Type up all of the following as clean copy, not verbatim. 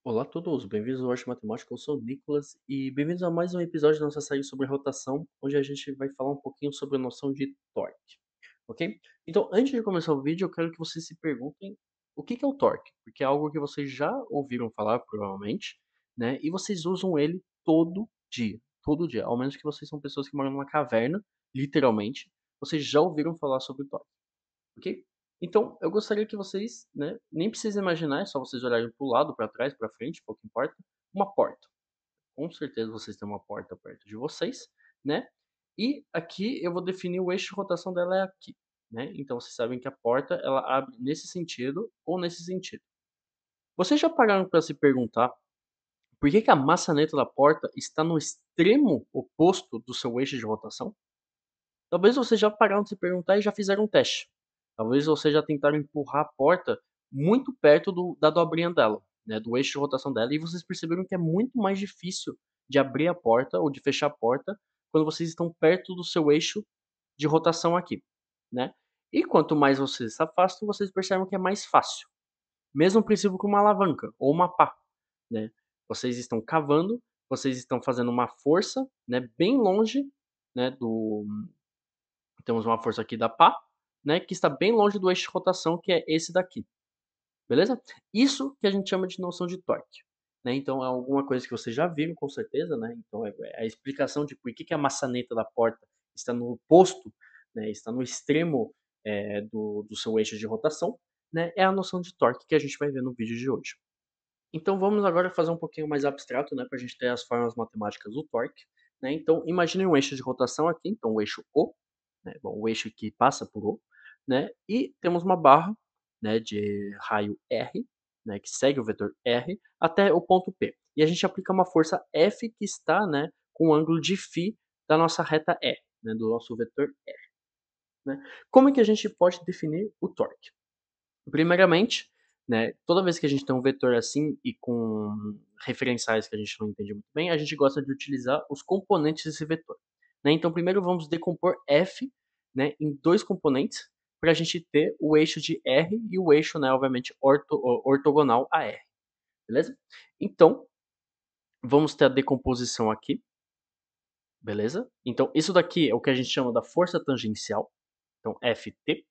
Olá a todos, bem-vindos ao Arte Matemática, eu sou o Nicolas e bem-vindos a mais um episódio da nossa série sobre rotação, onde a gente vai falar um pouquinho sobre a noção de torque, ok? Então, antes de começar o vídeo, eu quero que vocês se perguntem o que é o torque, porque é algo que vocês já ouviram falar, provavelmente, né? E vocês usam ele todo dia, ao menos que vocês são pessoas que moram numa caverna, literalmente, vocês já ouviram falar sobre o torque. Ok? Então, eu gostaria que vocês, né, nem precisam imaginar, é só vocês olharem para o lado, para trás, para frente, pouco importa, uma porta. Com certeza vocês têm uma porta perto de vocês, né? E aqui eu vou definir o eixo de rotação dela é aqui, né? Então vocês sabem que a porta ela abre nesse sentido ou nesse sentido. Vocês já pararam para se perguntar por que a maçaneta da porta está no extremo oposto do seu eixo de rotação? Talvez vocês já pararam de se perguntar e já fizeram um teste. Talvez vocês já tentaram empurrar a porta muito perto da dobrinha dela, né, do eixo de rotação dela, e vocês perceberam que é muito mais difícil de abrir a porta ou de fechar a porta quando vocês estão perto do seu eixo de rotação aqui, né? E quanto mais vocês se afastam, vocês percebem que é mais fácil. Mesmo princípio com uma alavanca ou uma pá, né? Vocês estão cavando, vocês estão fazendo uma força, né, bem longe, né, temos uma força aqui da pá, né, que está bem longe do eixo de rotação, que é esse daqui, beleza? Isso que a gente chama de noção de torque, né? Então é alguma coisa que vocês já viram com certeza, né? Então é a explicação de por que a maçaneta da porta está no oposto, né, está no extremo do seu eixo de rotação, né? É a noção de torque que a gente vai ver no vídeo de hoje. Então vamos agora fazer um pouquinho mais abstrato, né, para a gente ter as formas matemáticas do torque, né? Então imagine um eixo de rotação aqui, então o eixo O, né, bom, o eixo que passa por O, né? E temos uma barra, né, de raio R, né, que segue o vetor R até o ponto P. E a gente aplica uma força F que está, né, com o ângulo de φ da nossa reta R, né, do nosso vetor R, né? Como é que a gente pode definir o torque? Primeiramente, né, toda vez que a gente tem um vetor assim e com referenciais que a gente não entende muito bem, a gente gosta de utilizar os componentes desse vetor, né? Então, primeiro vamos decompor f, né, em dois componentes para a gente ter o eixo de R e o eixo, né, obviamente, ortogonal a R, beleza? Então, vamos ter a decomposição aqui, beleza? Então, isso daqui é o que a gente chama da força tangencial, então Ft,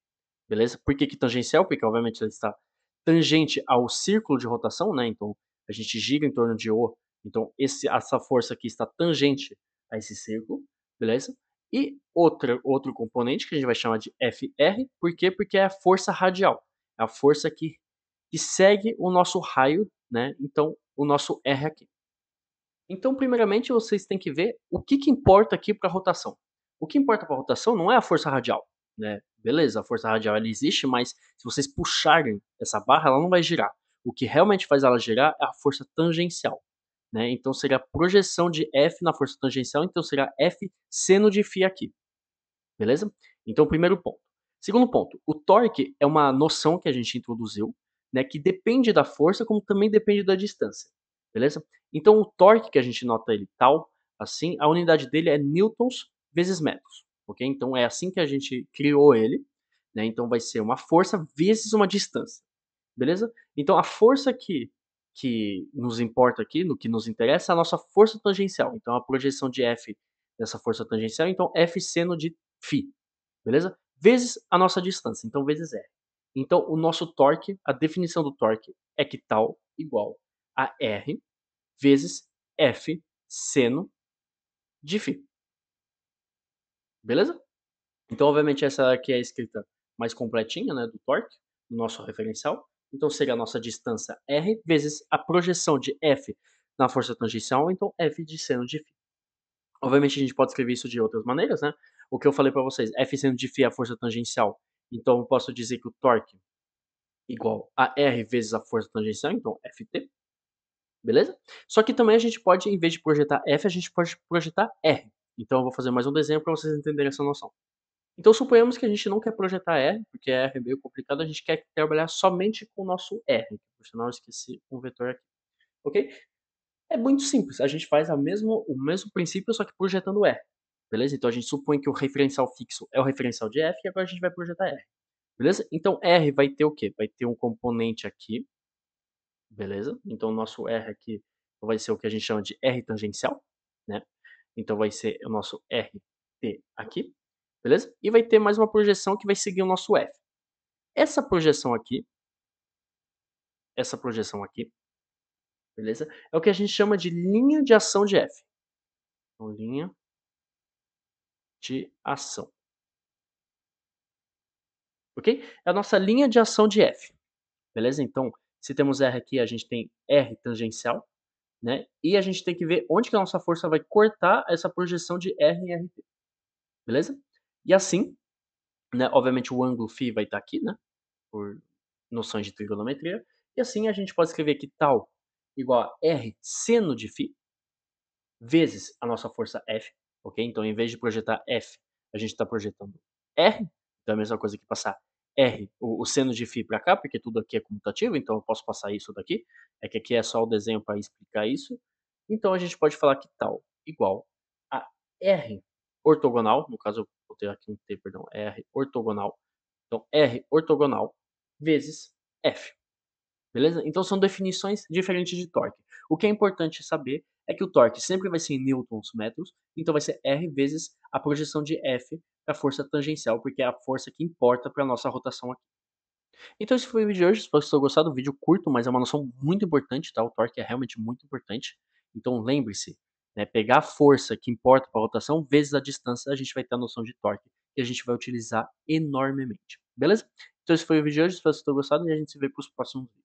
beleza? Por que tangencial? Porque obviamente ela está tangente ao círculo de rotação, né? Então a gente gira em torno de O. Então essa força aqui está tangente a esse círculo, beleza? E outro componente que a gente vai chamar de Fr, por quê? Porque é a força radial. É a força que segue o nosso raio, né? Então o nosso R aqui. Então, primeiramente, vocês têm que ver o que importa aqui para a rotação. O que importa para a rotação não é a força radial, né? Beleza, a força radial ela existe, mas se vocês puxarem essa barra, ela não vai girar. O que realmente faz ela girar é a força tangencial, né? Então seria a projeção de F na força tangencial, então será F seno de φ aqui, beleza? Então, primeiro ponto. Segundo ponto, o torque é uma noção que a gente introduziu, né, que depende da força, como também depende da distância, beleza? Então, o torque que a gente nota ele tal, assim, a unidade dele é newtons vezes metros, ok? Então, é assim que a gente criou ele, né? Então, vai ser uma força vezes uma distância, beleza? Então, a força que nos importa aqui, no que nos interessa, é a nossa força tangencial. Então, a projeção de F dessa força tangencial, então, F seno de φ, beleza? Vezes a nossa distância, então vezes R. Então, o nosso torque, a definição do torque é que tal igual a R vezes F seno de φ, beleza? Então, obviamente, essa aqui é a escrita mais completinha, né, do torque, do nosso referencial. Então, seria a nossa distância R vezes a projeção de F na força tangencial, então F de seno de φ. Obviamente, a gente pode escrever isso de outras maneiras, né? O que eu falei para vocês, F seno de φ é a força tangencial. Então, eu posso dizer que o torque igual a R vezes a força tangencial, então Ft, beleza? Só que também a gente pode, em vez de projetar F, a gente pode projetar R. Então, eu vou fazer mais um desenho para vocês entenderem essa noção. Então, suponhamos que a gente não quer projetar R, porque R é meio complicado, a gente quer trabalhar somente com o nosso R. Por sinal, eu esqueci um vetor aqui, ok? É muito simples, a gente faz o mesmo princípio, só que projetando R, beleza? Então, a gente supõe que o referencial fixo é o referencial de F, e agora a gente vai projetar R, beleza? Então, R vai ter o quê? Vai ter um componente aqui, beleza? Então o nosso R aqui vai ser o que a gente chama de R tangencial, né? Então vai ser o nosso RT aqui, beleza? E vai ter mais uma projeção que vai seguir o nosso F. Essa projeção aqui, essa projeção aqui, beleza? É o que a gente chama de linha de ação de F. Então, linha de ação, ok? É a nossa linha de ação de F, beleza? Então, se temos R aqui, a gente tem R tangencial, né? E a gente tem que ver onde que a nossa força vai cortar essa projeção de R em RT, beleza? E assim, né, obviamente o ângulo φ vai estar aqui, né, por noções de trigonometria, e assim a gente pode escrever que tal igual a R seno de φ vezes a nossa força F, ok? Então, em vez de projetar F, a gente está projetando R, então é a mesma coisa que passar R, o seno de φ para cá, porque tudo aqui é comutativo, então eu posso passar isso daqui, é que aqui é só o desenho para explicar isso. Então, a gente pode falar que tal igual a R ortogonal, no caso eu botei aqui um T, perdão, R ortogonal, então R ortogonal vezes F. Beleza? Então são definições diferentes de torque. O que é importante saber é que o torque sempre vai ser em newtons metros, então vai ser R vezes a projeção de F para a força tangencial, porque é a força que importa para a nossa rotação aqui. Então esse foi o vídeo de hoje, espero que vocês tenham gostado, o vídeo curto, mas é uma noção muito importante, tá? O torque é realmente muito importante. Então lembre-se, né, pegar a força que importa para a rotação vezes a distância, a gente vai ter a noção de torque, que a gente vai utilizar enormemente, beleza? Então esse foi o vídeo de hoje, espero que vocês tenham gostado e a gente se vê para os próximos vídeos.